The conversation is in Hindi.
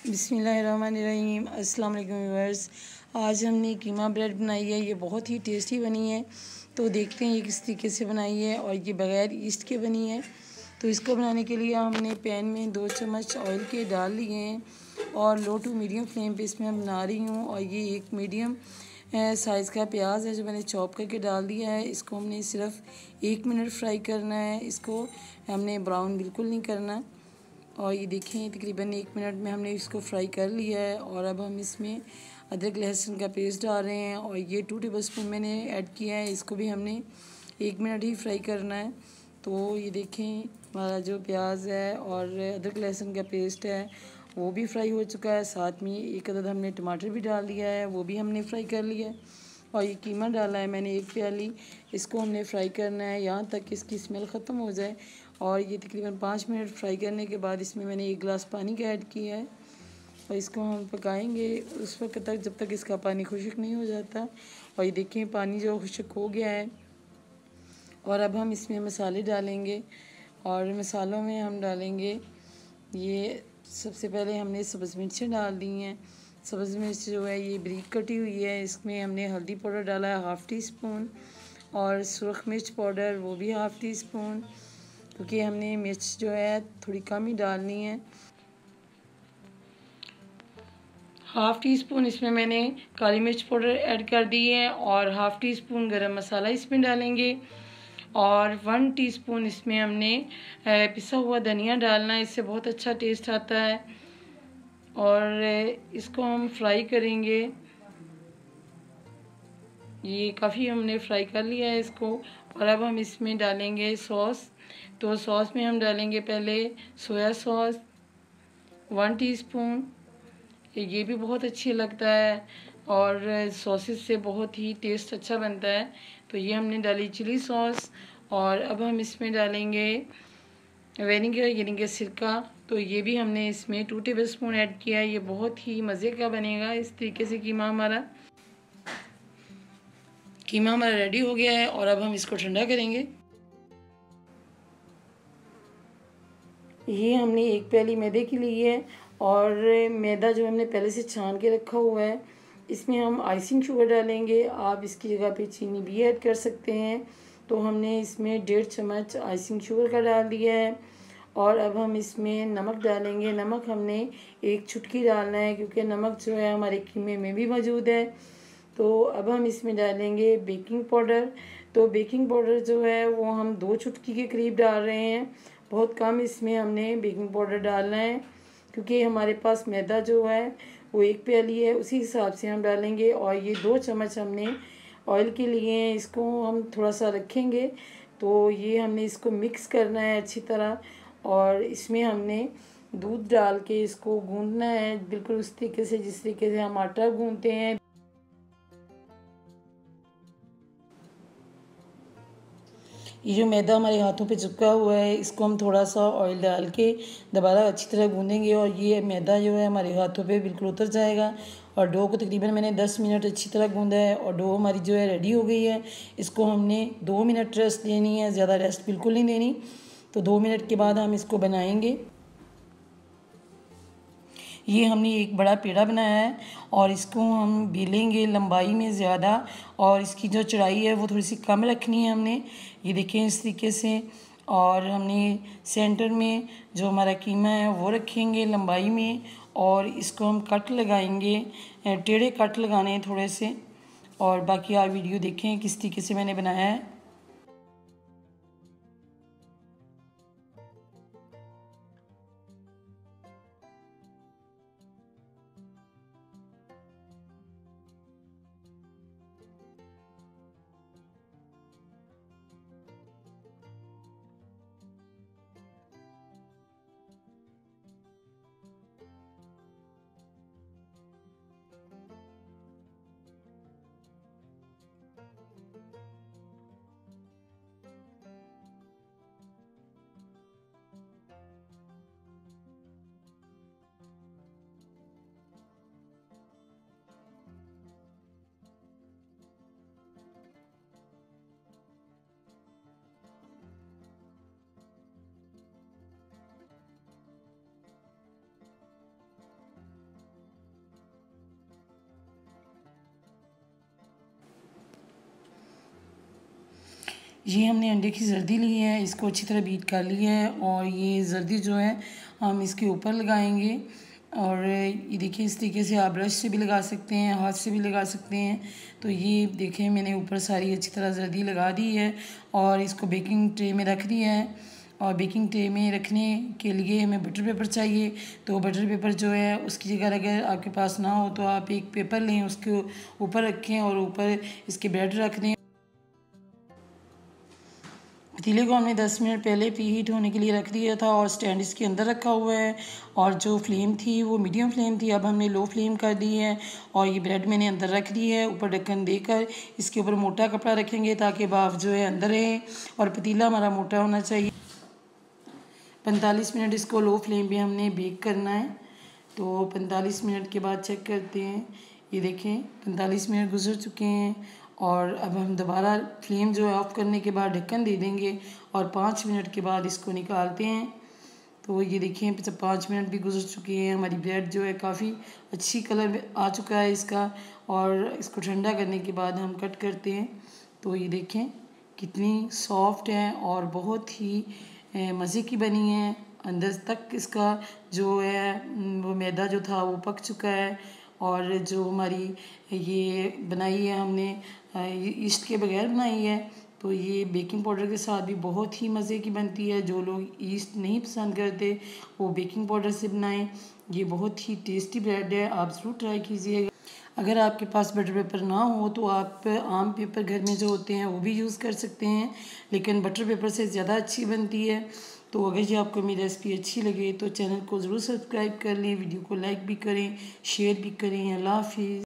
बिस्मिल्लाहिर्रहमानिर्रहीम। अस्सलाम वालेकुम व्यूअर्स। आज हमने कीमा ब्रेड बनाई है। ये बहुत ही टेस्टी बनी है। तो देखते हैं ये किस तरीके से बनाई है। और ये बग़ैर ईस्ट के बनी है। तो इसको बनाने के लिए हमने पैन में 2 चम्मच ऑयल के डाल लिए हैं और लो टू मीडियम फ्लेम पे इसमें मैं बना रही हूँ। और ये एक मीडियम साइज़ का प्याज है जो मैंने चॉप करके डाल दिया है। इसको हमने सिर्फ 1 मिनट फ्राई करना है। इसको हमने ब्राउन बिल्कुल नहीं करना। और ये देखें तकरीबन 1 मिनट में हमने इसको फ्राई कर लिया है। और अब हम इसमें अदरक लहसुन का पेस्ट डाल रहे हैं और ये 2 टेबलस्पून मैंने ऐड किया है। इसको भी हमने 1 मिनट ही फ्राई करना है। तो ये देखें हमारा जो प्याज है और अदरक लहसुन का पेस्ट है वो भी फ्राई हो चुका है। साथ में एक अदद हमने टमाटर भी डाल दिया है, वो भी हमने फ्राई कर लिया है। और ये कीमा डाला है मैंने 1 प्याली। इसको हमने फ्राई करना है यहाँ तक इसकी स्मेल ख़त्म हो जाए। और ये तकरीबन 5 मिनट फ्राई करने के बाद इसमें मैंने 1 गिलास पानी का ऐड किया है। और इसको हम पकाएंगे उस वक्त तक जब तक इसका पानी खुश्क नहीं हो जाता। और ये देखें पानी जो खुश्क हो गया है। और अब हम इसमें मसाले डालेंगे। और मसालों में हम डालेंगे ये सबसे पहले हमने सब्ज़ मिर्चें डाल दी हैं। सब्ज़ मिर्च जो है ये बारीक कटी हुई है। इसमें हमने हल्दी पाउडर डाला है 1/2 टी स्पून और सुरख मिर्च पाउडर वो भी 1/2 टी स्पून, क्योंकि हमने मिर्च जो है थोड़ी कम ही डालनी है। 1/2 टी स्पून इसमें मैंने काली मिर्च पाउडर ऐड कर दी है और 1/2 टी स्पून गरम मसाला इसमें डालेंगे। और 1 टीस्पून इसमें हमने पिसा हुआ धनिया डालना है, इससे बहुत अच्छा टेस्ट आता है। और इसको हम फ्राई करेंगे। ये काफ़ी हमने फ्राई कर लिया है इसको। और अब हम इसमें डालेंगे सॉस। तो सॉस में हम डालेंगे पहले सोया सॉस 1 टीस्पून। ये भी बहुत अच्छी लगता है और सॉसेस से बहुत ही टेस्ट अच्छा बनता है। तो ये हमने डाली चिली सॉस। और अब हम इसमें डालेंगे विनेगर यानी कि सिरका। तो ये भी हमने इसमें 2 टेबलस्पून ऐड किया है। ये बहुत ही मज़े का बनेगा। इस तरीके से कीमा हमारा रेडी हो गया है। और अब हम इसको ठंडा करेंगे। ये हमने 1 प्याली मैदे की ली है और मैदा जो हमने पहले से छान के रखा हुआ है। इसमें हम आइसिंग शुगर डालेंगे। आप इसकी जगह पे चीनी भी ऐड कर सकते हैं। तो हमने इसमें 1.5 चम्मच आइसिंग शुगर का डाल दिया है। और अब हम इसमें नमक डालेंगे। नमक हमने 1 चुटकी डालना है, क्योंकि नमक जो है हमारे कीमे में भी मौजूद है। तो अब हम इसमें डालेंगे बेकिंग पाउडर। तो बेकिंग पाउडर जो है वो हम 2 चुटकी के करीब डाल रहे हैं। बहुत कम इसमें हमने बेकिंग पाउडर डालना है, क्योंकि हमारे पास मैदा जो है वो 1 प्याली है, उसी हिसाब से हम डालेंगे। और ये 2 चम्मच हमने ऑयल के लिए हैं, इसको हम थोड़ा सा रखेंगे। तो ये हमने इसको मिक्स करना है अच्छी तरह। और इसमें हमने दूध डाल के इसको गूंदना है, बिल्कुल उस तरीके से जिस तरीके से हम आटा गूंदते हैं। ये जो मैदा हमारे हाथों पे चिपका हुआ है, इसको हम थोड़ा सा ऑयल डाल के दोबारा अच्छी तरह गूंदेंगे। और ये मैदा जो है हमारे हाथों पे बिल्कुल उतर जाएगा। और डो को तकरीबन मैंने 10 मिनट अच्छी तरह गूंदा है और डो हमारी जो है रेडी हो गई है। इसको हमने 2 मिनट रेस्ट देनी है, ज़्यादा रेस्ट बिल्कुल नहीं देनी। तो 2 मिनट के बाद हम इसको बनाएंगे। ये हमने एक बड़ा पेड़ा बनाया है और इसको हम बेलेंगे लंबाई में ज़्यादा, और इसकी जो चौड़ाई है वो थोड़ी सी कम रखनी है हमने। ये देखें इस तरीके से। और हमने सेंटर में जो हमारा कीमा है वो रखेंगे लंबाई में। और इसको हम कट लगाएंगे, टेढ़े कट लगाने हैं थोड़े से। और बाकी आप वीडियो देखें किस तरीके से मैंने बनाया है। ये हमने अंडे की जर्दी ली है, इसको अच्छी तरह बीट कर लिया है और ये जर्दी जो है हम इसके ऊपर लगाएंगे। और ये देखिए इस तरीके से आप ब्रश से भी लगा सकते हैं, हाथ से भी लगा सकते हैं। तो ये देखें मैंने ऊपर सारी अच्छी तरह जर्दी लगा दी है और इसको बेकिंग ट्रे में रख दिया है। और बेकिंग ट्रे में रखने के लिए हमें बटर पेपर चाहिए। तो बटर पेपर जो है उसकी जगह अगर आपके पास ना हो तो आप एक पेपर लें, उसके ऊपर रखें और ऊपर इसके ब्रेड रख दें। पतीले को हमने 10 मिनट पहले प्री हीट होने के लिए रख दिया था और स्टैंड इसके अंदर रखा हुआ है। और जो फ्लेम थी वो मीडियम फ्लेम थी, अब हमने लो फ्लेम कर दी है। और ये ब्रेड मैंने अंदर रख दी है, ऊपर ढक्कन देकर इसके ऊपर मोटा कपड़ा रखेंगे ताकि भाप जो है अंदर रहे और पतीला हमारा मोटा होना चाहिए। 45 मिनट इसको लो फ्लेम पे हमने बेक करना है। तो 45 मिनट के बाद चेक करते हैं। ये देखें 45 मिनट गुजर चुके हैं और अब हम दोबारा फ्लेम जो है ऑफ़ करने के बाद ढक्कन दे देंगे और 5 मिनट के बाद इसको निकालते हैं। तो ये देखें 5 मिनट भी गुजर चुके हैं, हमारी ब्रेड जो है काफ़ी अच्छी कलर आ चुका है इसका। और इसको ठंडा करने के बाद हम कट करते हैं। तो ये देखें कितनी सॉफ्ट है और बहुत ही मज़े की बनी है। अंदर तक इसका जो है वो मैदा जो था वो पक चुका है। और जो हमारी ये बनाई है हमने ईस्ट के बगैर बनाई है, तो ये बेकिंग पाउडर के साथ भी बहुत ही मज़े की बनती है। जो लोग ईस्ट नहीं पसंद करते वो बेकिंग पाउडर से बनाएं। ये बहुत ही टेस्टी ब्रेड है, आप ज़रूर ट्राई कीजिएगा। अगर आपके पास बटर पेपर ना हो तो आप आम पेपर घर में जो होते हैं वो भी यूज़ कर सकते हैं, लेकिन बटर पेपर से ज़्यादा अच्छी बनती है। तो अगर ये आपको मेरी रेसिपी अच्छी लगे तो चैनल को ज़रूर सब्सक्राइब कर लें, वीडियो को लाइक भी करें, शेयर भी करें। अल्लाह हाफिज़।